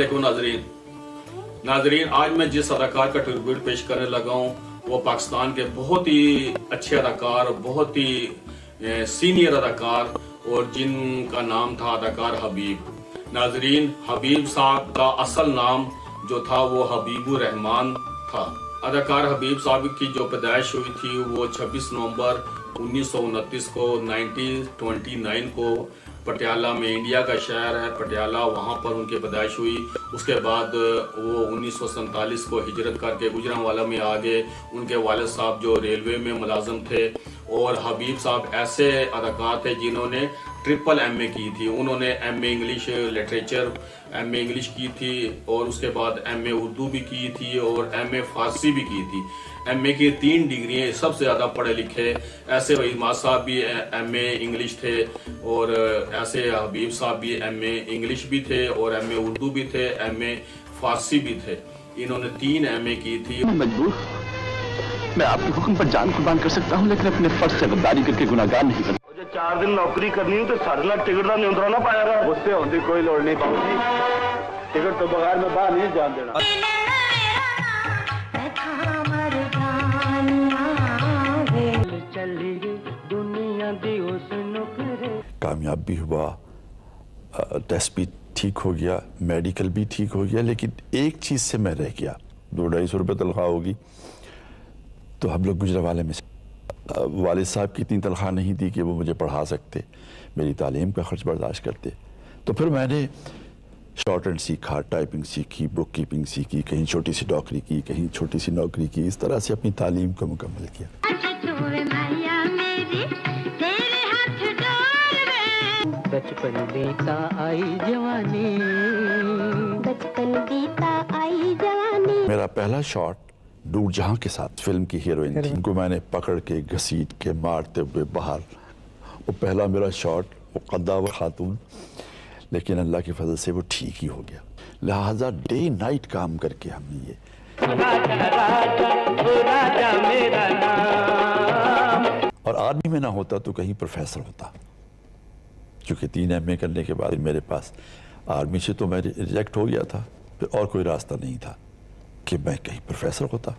वालेकुम नाजरीन, आज मैं जिस अदाकार का ट्रिब्यूट पेश करने लगा हूँ वो पाकिस्तान के बहुत ही अच्छे अदाकार, बहुत ही सीनियर अदाकार और जिनका नाम था अदाकार हबीब। नाजरीन, हबीब साहब का असल नाम जो था वो हबीबुर रहमान था। अदाकार हबीब साहब की जो पैदाइश हुई थी वो 26 नवंबर 1929 को 1929 को पटियाला में, इंडिया का शहर है पटियाला, वहाँ पर उनकी पैदाइश हुई। उसके बाद वो 1947 को हिजरत करके गुजरांवाला में आ गए। उनके वालिद साहब जो रेलवे में मुलाजिम थे और हबीब साहब ऐसे अदाकार थे जिन्होंने ट्रिपल एमए की थी। उन्होंने MA English literature, MA English की थी और उसके बाद एमए उर्दू भी की थी और एमए फारसी भी की थी। एमए की 3 डिग्रियां, सबसे ज़्यादा पढ़े लिखे ऐसे वहीद साहब भी एमए इंग्लिश थे और ऐसे हबीब साहब भी एमए इंग्लिश भी थे और एमए उर्दू भी थे, एमए फारसी भी थे। इन्होंने 3 एमए की थी। मैं आपके हुक्म पर जान कुर्बान कर सकता हूँ लेकिन अपने फर्ज से गद्दारी करके गुनाहगार नहीं बनता। मुझे 4 दिन नौकरी करनी है तो साढ़े लाख टिकट का नियंत्रण ना पाएगा। उससे होने कोई लोड़ नहीं पाऊंगी, टिकट तो बगैर मैं बाहर नहीं जान देना। कामयाब भी हुआ, टेस्ट भी ठीक हो गया, मेडिकल भी ठीक हो गया, लेकिन एक चीज़ से मैं रह गया। 200-250 रुपये तनख्वाह होगी तो हम लोग गुजरांवाले में वालिद साहब की इतनी तनख्वाह नहीं थी कि वो मुझे पढ़ा सकते, मेरी तालीम का खर्च बर्दाश्त करते। तो फिर मैंने शॉर्ट हैंड सीखा, टाइपिंग सीखी, बुक कीपिंग सीखी, कहीं छोटी सी नौकरी की, कहीं छोटी सी नौकरी की, इस तरह से अपनी तालीम को मुकम्मल किया। बचपन बीता आई जवानी, बचपन बीता आई जवानी। मेरा पहला शॉट नूरजहां के साथ, फिल्म की हीरोइन थी, उनको मैंने पकड़ के घसीट के मारते हुए बाहर, वो पहला मेरा शॉट, वो कद्दावर खातून, लेकिन अल्लाह के फजल से वो ठीक ही हो गया। लिहाजा डे नाइट काम करके हमने ये और आर्मी में ना होता तो कहीं प्रोफेसर होता, क्योंकि 3 एमए करने के बाद मेरे पास आर्मी से तो मैं रिजेक्ट हो गया था, फिर और कोई रास्ता नहीं था कि मैं कहीं प्रोफेसर होता,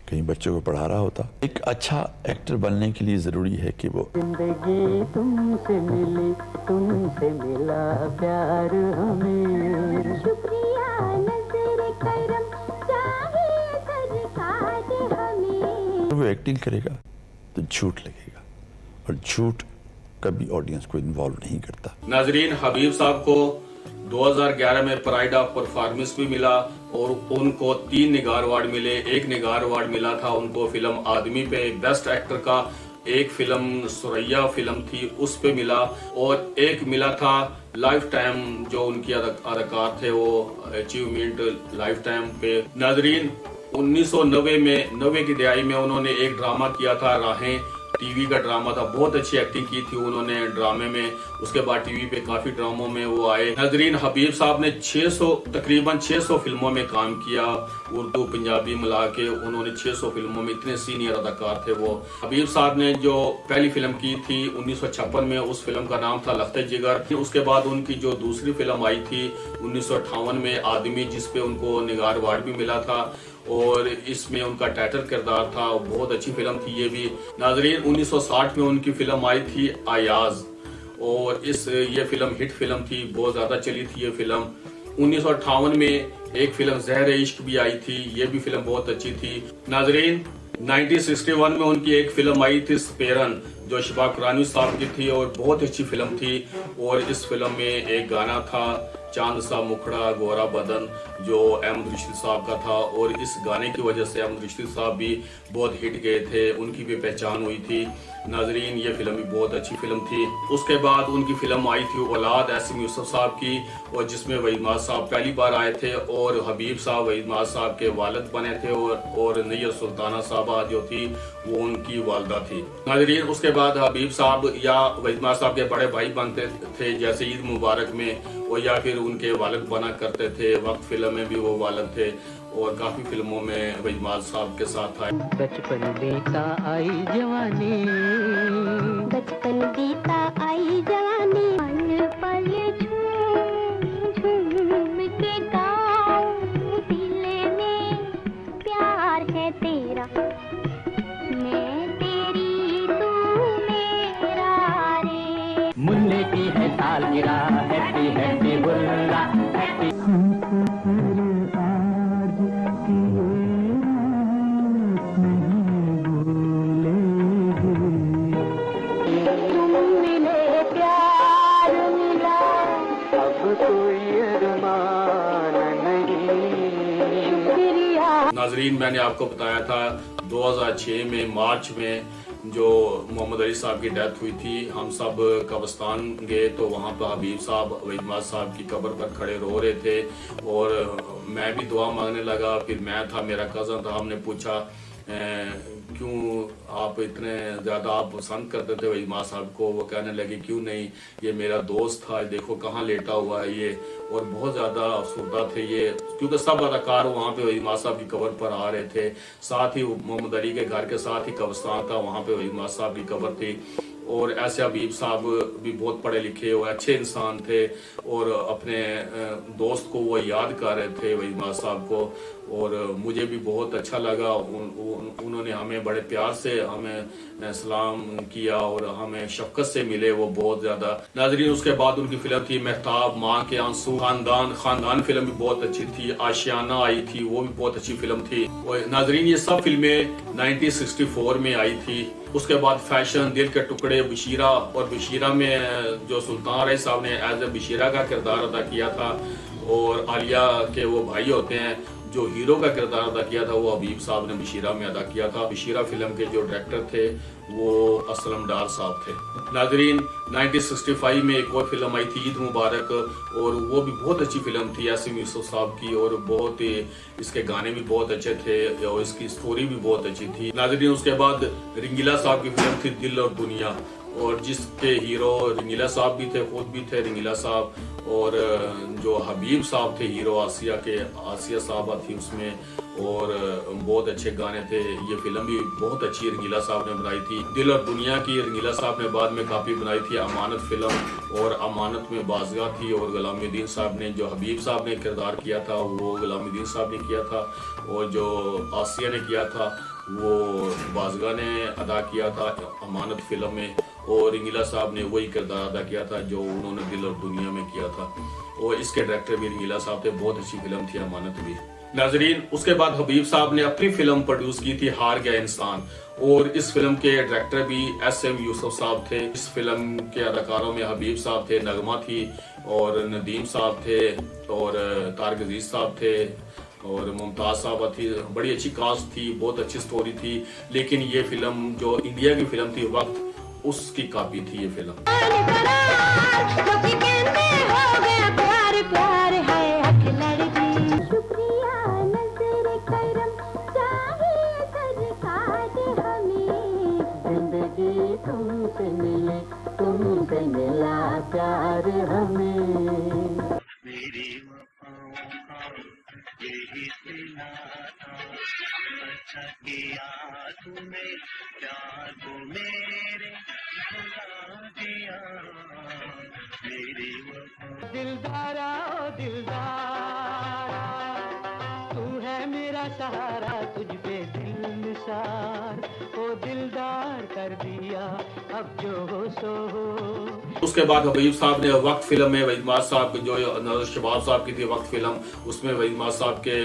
कहीं बच्चों को पढ़ा रहा होता। एक अच्छा एक्टर बनने के लिए ज़रूरी है कि वो जिंदगी तुमसे मिली, तुमसे मिला प्यार हमें, शुक्रिया नज़र करम चाहे सरकार हमें। वो एक्टिंग करेगा तो झूठ लगेगा और झूठ कभी ऑडियंस को इन्वॉल्व नहीं करता। नाजरीन, हबीब साहब को 2011 में प्राइड ऑफ परफॉर्मेंस भी मिला और उनको 3 निगार अवार्ड मिले। एक निगार अवार्ड मिला था उनको फिल्म आदमी पे बेस्ट एक्टर का, एक फिल्म सुरैया फिल्म थी उस पे मिला और एक मिला था लाइफ टाइम, जो उनकी अदाकार थे वो अचीवमेंट लाइफ टाइम पे। नाजरीन, 1990 में, 90 की दहाई में उन्होंने एक ड्रामा किया था राहें, टीवी का ड्रामा था, बहुत अच्छी एक्टिंग की थी उन्होंने ड्रामे में। उसके बाद टीवी पे काफी ड्रामों में वो आए। नाजरीन, हबीब साहब ने तकरीबन 600 फिल्मों में काम किया, उर्दू पंजाबी मिला के उन्होंने 600 फिल्मों में, इतने सीनियर अदाकार थे वो। हबीब साहब ने जो पहली फिल्म की थी 1956 में, उस फिल्म का नाम था लख्त जिगर। उसके बाद उनकी जो दूसरी फिल्म आई थी 1958 में आदमी, जिसपे उनको निगार अवार्ड भी मिला था और इसमें उनका टाइटल किरदार था, बहुत अच्छी फिल्म थी ये भी। नाजरीन, 1960 में उनकी फिल्म आई थी आयाज और ये फिल्म हिट फिल्म थी, बहुत ज्यादा चली थी ये फिल्म। 1958 में एक फिल्म जहर इश्क भी आई थी, ये भी फिल्म बहुत अच्छी थी। नाजरीन, 1961 में उनकी एक फिल्म आई थी स्पेरन, जो शबाब कुरानी साहब की थी और बहुत अच्छी फिल्म थी और इस फिल्म में एक गाना था चांद सा मुखड़ा गोरा बदन, जो अहमद रशीद साहब का था और इस गाने की वजह से अहमद रशीद साहब भी बहुत हिट गए थे, उनकी भी पहचान हुई थी। नाजरीन, ये फिल्म भी बहुत अच्छी फिल्म थी। उसके बाद उनकी फिल्म आई थी औलाद एसएम यूसुफ साहब की, और जिसमें वहीद साहब पहली बार आए थे और हबीब साहब वहीद साहब के वालिद बने थे और नैयर सुल्ताना साहबा जो थी वो उनकी वालदा थी। नाजरीन, उसके बाद हबीब साहब या वहीद साहब के बड़े भाई बनते थे, जैसे ईद मुबारक में, और या फिर उनके वालिद बना करते थे। वक्त फिल्म में भी वो वालिद थे और काफी फिल्मों में वहीद साहब के साथ आए। बचपन बीता आई जवानी, बचपन बीता आई जवानी, पल पल झूम झूम के है सालगिरह, हैप्पी हैप्पी बुल्ला हैप्पी। तुम मिले प्यार मिला, अब कोई अरमान नहीं, शुक्रिया। नाजरीन, मैंने आपको बताया था 2006 में मार्च में जो मोहम्मद अली साहब की डेथ हुई थी, हम सब कब्रिस्तान गए तो वहाँ पर हबीब साहब वहीद साहब की कब्र पर खड़े रो रहे थे और मैं भी दुआ मांगने लगा। फिर मैं था, मेरा कज़न था, हमने पूछा क्यों आप इतने ज़्यादा आप पसंद करते थे वहीद साहब को। वो कहने लगे क्यों नहीं, ये मेरा दोस्त था, देखो कहाँ लेटा हुआ है ये। और बहुत ज़्यादा अफसरदा थे ये, क्योंकि सब अदाकार वहाँ पे वहीद साहब की कब्र पर आ रहे थे। साथ ही मोहम्मद अली के घर के साथ ही कब्रिस्तान था, वहाँ पे वहीद साहब की कब्र थी। और ऐसे हबीब साहब भी बहुत पढ़े लिखे और अच्छे इंसान थे और अपने दोस्त को वो याद कर रहे थे वहीद साहब को। और मुझे भी बहुत अच्छा लगा, उन्होंने हमें बड़े प्यार से हमें सलाम किया और हमें शफकत से मिले वो बहुत ज्यादा। नाजरीन, उसके बाद उनकी फिल्म थी मेहताब, माँ के आंसू, खानदान फिल्म भी बहुत अच्छी थी, आशियाना आई थी, वो भी बहुत अच्छी फिल्म थी। और नाजरीन, ये सब फिल्में 1964 में आई थी। उसके बाद फैशन, दिल के टुकड़े, बशीरा, और बशीरा में जो सुल्तान रई साहब ने एज ए बशीरा का किरदार अदा किया था और आलिया के वो भाई होते हैं जो हीरो का किरदार अदा किया था, वो हबीब साहब ने बशीरा में अदा किया था। बशीरा फिल्म के जो डायरेक्टर थे वो असलम डार साहब थे। नाजरीन, 1965 में एक और फिल्म आई थी ईद मुबारक, और वो भी बहुत अच्छी फिल्म थी यासिम यूसुफ साहब की, और बहुत ही इसके गाने भी बहुत अच्छे थे और इसकी स्टोरी भी बहुत अच्छी थी। नाजरीन, उसके बाद रंगीला साहब की फिल्म थी दिल और दुनिया, और जिसके हीरो रंगीला साहब भी थे, खुद भी थे रंगीला साहब, और जो हबीब साहब थे हीरो आसिया साहबा थी उसमें, और बहुत अच्छे गाने थे। ये फिल्म भी बहुत अच्छी रंगीला साहब ने बनाई थी। दिल और दुनिया की रंगीला साहब ने बाद में काफी बनाई थी अमानत फिल्म, और अमानत में बाज़गा थी, और गुलामुद्दीन साहब ने जो हबीब साहब ने किरदार किया था वो गुलामुद्दीन साहब ने किया था, और जो आसिया ने किया था वो बाज़गा ने अदा किया था अमानत फिल्म में, और रंगीला साहब ने वही किरदार अदा किया था जो उन्होंने दिल और दुनिया में किया था। और इसके डायरेक्टर भी रंगीला साहब थे, बहुत अच्छी फिल्म थी अमानत भी। नाजरीन, उसके बाद हबीब साहब ने अपनी फिल्म प्रोड्यूस की थी हार गया इंसान, और इस फिल्म के डायरेक्टर भी एस.एम. यूसुफ साहब थे। इस फिल्म के अदाकारों में हबीब साहब थे, नगमा थी, और नदीम साहब थे, और तारिक अजीज साहब थे, और मुमताज साहबा थी। बड़ी अच्छी कास्ट थी, बहुत अच्छी स्टोरी थी। लेकिन ये फिल्म जो इंडिया की फिल्म थी वक्त, उसकी कॉपी थी ये फिल्म। तुमसे मिले, तुमसे मिला प्यार हमें। मेरी वफाओं का यही सिला था, अच्छा किया तूने, प्यार को मेरे भुला दिया। मेरी वफाओं दिलदारा ओ दिलदारा, तू है मेरा सहारा, तुझ पे दिल निसार, ओ दिलदार कर दिया अब जो हो सो हो। उसके बाद हबीब साहब ने वक्त फिल्म में वहीद साहब जो शबाब साहब की थी वक्त फिल्म, उसमें वहीद साहब के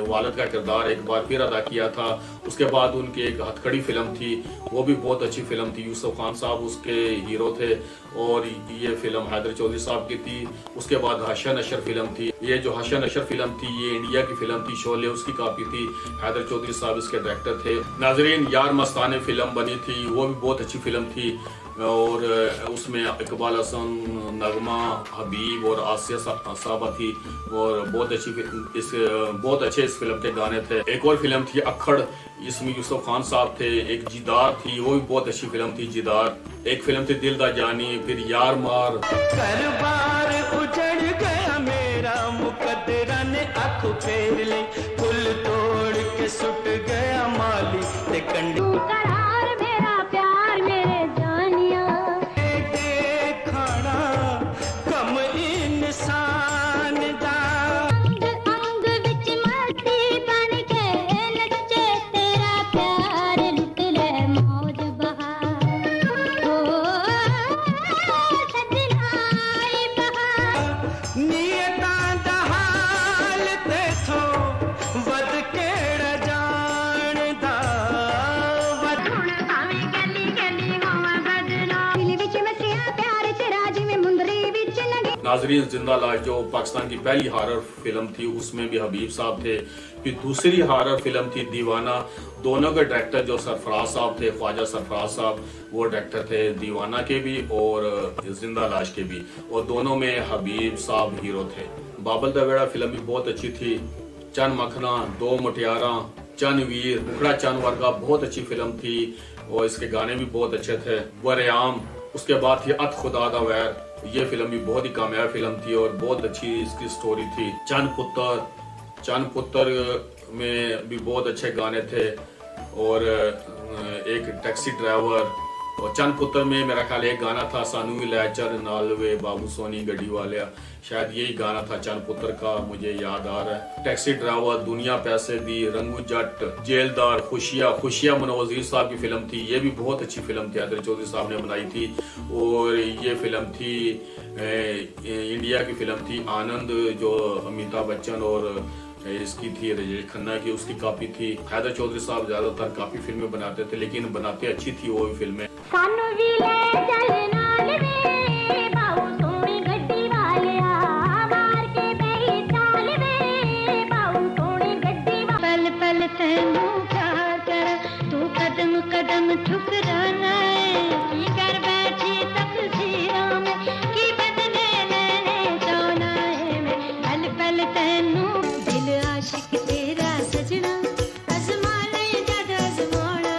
वालिद का किरदार एक बार फिर अदा किया था। उसके बाद उनकी एक हथकड़ी फिल्म थी, वो भी बहुत अच्छी फिल्म थी, यूसुफ खान साहब उसके हीरो थे, और ये फिल्म हैदर चौधरी साहब की थी। उसके बाद हसन अशर फिल्म थी, ये जो हसन अशर फिल्म थी ये इंडिया की फिल्म थी, शोले उसकी कॉपी थी, हैदर चौधरी साहब इसके डायरेक्टर थे। नाजरीन, यार मस्ताने फिल्म बनी थी, वो भी बहुत अच्छी फिल्म थी, और उसमें इकबाल हसन, नगमा, हबीब और आसिया साहबा थी, और बहुत अच्छे इस फिल्म के गाने थे। एक और फिल्म थी अखड़, इसमें यूसुफ खान साहब थे। एक जिदार थी, वो भी बहुत अच्छी फिल्म थी जिदार। एक फिल्म थी दिल दा जानी, फिर यार मार। बार उजड़ गया मेरा, मुकद्दरा ने आँख फेर ली, पुल तोड़ के सुट गया माली ते कंडी। करार मेरा प्यार मेरे जानिया, खाना कम इंसान दा, अंग विच मस्ती बन के नचे, तेरा प्यार लुट ले मौज बहार। ओ सजना नाजरीन जिंदा लाश जो पाकिस्तान की पहली हॉरर फिल्म थी उसमें भी हबीब साहब थे। फिर दूसरी हॉरर फिल्म थी दीवाना, दोनों के डायरेक्टर जो सरफराज साहब थे, ख्वाजा सरफराज साहब वो डायरेक्टर थे दीवाना के भी और जिंदा लाश के भी, और दोनों में हबीब साहब हीरो थे। बाबल दवेड़ा फिल्म भी बहुत अच्छी थी। चंद मखना, दो मुटियारा, चंद वीर, मुखड़ा चंद वर्गा बहुत अच्छी फिल्म थी और इसके गाने भी बहुत अच्छे थे। वरेआम, उसके बाद थी अत खुदा दा वैर, ये फिल्म भी बहुत ही कामयाब फिल्म थी और बहुत अच्छी इसकी स्टोरी थी। चंद पुत्र में भी बहुत अच्छे गाने थे और एक टैक्सी ड्राइवर, और चंद पुत्र में मेरा ख्याल एक गाना था सानू लैचर नालवे बाबू सोनी गड्डी वाले, शायद यही गाना था चंद पुत्र का, मुझे याद आ रहा है। टैक्सी ड्राइवर, दुनिया पैसे दी, रंगू जट, जेलदार, खुशियां मनोज वजीर साहब की फिल्म थी, ये भी बहुत अच्छी फिल्म थी, हैदर चौधरी साहब ने बनाई थी। और ये फिल्म थी इंडिया की फिल्म थी आनंद, जो अमिताभ बच्चन और इसकी थी राजेश खन्ना की, उसकी कॉपी थी। हैदर चौधरी साहब ज्यादातर काफी फिल्में बनाते थे, लेकिन बनाते अच्छी थी वो भी फिल्में। कदम कदम ठुकराना की कर बैठी तकसीरों में की बदले लेने जाना है मैं पल पल तेनू दिल आशिक तेरा सजना अजमा ले जद अजमाना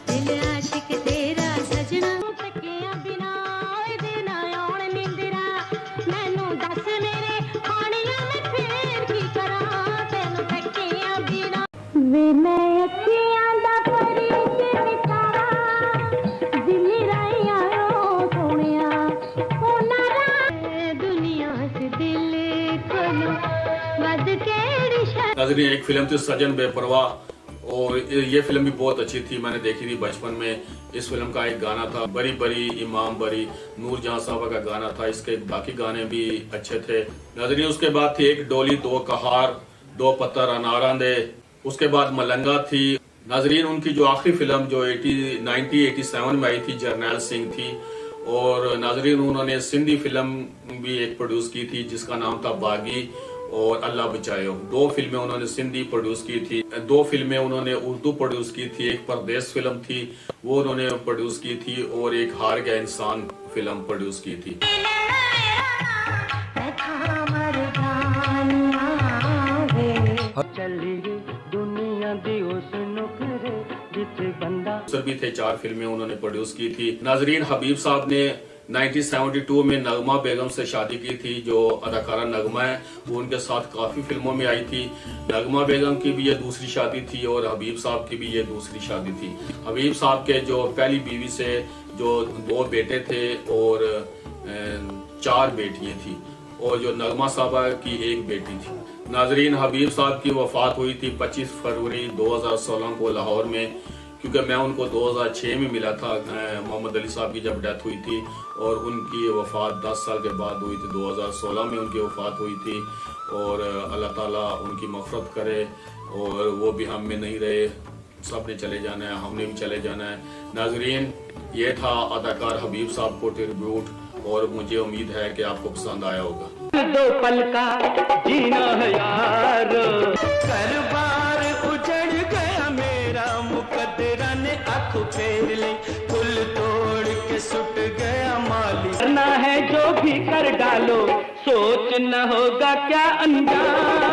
दिल आशिक तेरा सजना तकिया बिना दिन आउण निंदरा मैनू दस मेरे खानियां मैं फेर की करा तेनू तकिया बिना वे मैं अखियां दा परी नाज़रीन एक फिल्म थी सजन बेपरवाह और ये फिल्म भी बहुत अच्छी थी, मैंने देखी थी बचपन में। इस फिल्म का एक गाना था बरी बरी इमाम बरी, नूर जहां साहबा का गाना था, इसके बाकी गाने भी अच्छे थे। नाज़रीन उसके बाद थी एक डोली दो कहार, दो पत्थर अनारा दे, उसके बाद मलंगा थी। नाज़रीन उनकी जो आखिरी फिल्म जो 1987 में आई थी जर्नैल सिंह थी। और नाज़रीन उन्होंने सिंधी फिल्म भी एक प्रोड्यूस की थी जिसका नाम था बागी और अल्लाह बचायो। दो फिल्में उन्होंने सिंधी प्रोड्यूस की थी, दो फिल्में उन्होंने उर्दू प्रोड्यूस की थी। एक परदेश फिल्म थी वो उन्होंने प्रोड्यूस की थी और एक हार गया इंसान फिल्म प्रोड्यूस की थी। भी थे 4 फिल्में उन्होंने प्रोड्यूस की थी। नाजरीन हबीब साहब ने 1972 में नगमा बेगम से शादी की थी, जो अदाकारा नगमा है, वो उनके साथ काफी फिल्मों में आई थी। नगमा बेगम की भी ये दूसरी शादी थी और हबीब साहब की भी ये दूसरी शादी थी। हबीब साहब के जो पहली बीवी से जो 2 बेटे थे और 4 बेटियां थी और जो नगमा साहबा की 1 बेटी थी। नाजरीन हबीब साहब की वफात हुई थी 25 फरवरी 2016 को लाहौर में, क्योंकि मैं उनको 2006 में मिला था, मोहम्मद अली साहब की जब डेथ हुई थी और उनकी वफ़ात 10 साल के बाद हुई थी। 2016 में उनकी वफ़ात हुई थी और अल्लाह ताला उनकी मग़फ़रत करे। और वो भी हम में नहीं रहे, सब ने चले जाना है, हमने भी चले जाना है। नाजरीन ये था अदाकार हबीब साहब को ट्रिब्यूट और मुझे उम्मीद है कि आपको पसंद आया होगा। 2 पल का जीना है यार, घर बार उजड़ गया मेरा, मुकद्दरा ने आँख फेर ली, पुल तोड़ के सुट गया माली। करना है जो भी कर डालो, सोच न होगा क्या अंजाम।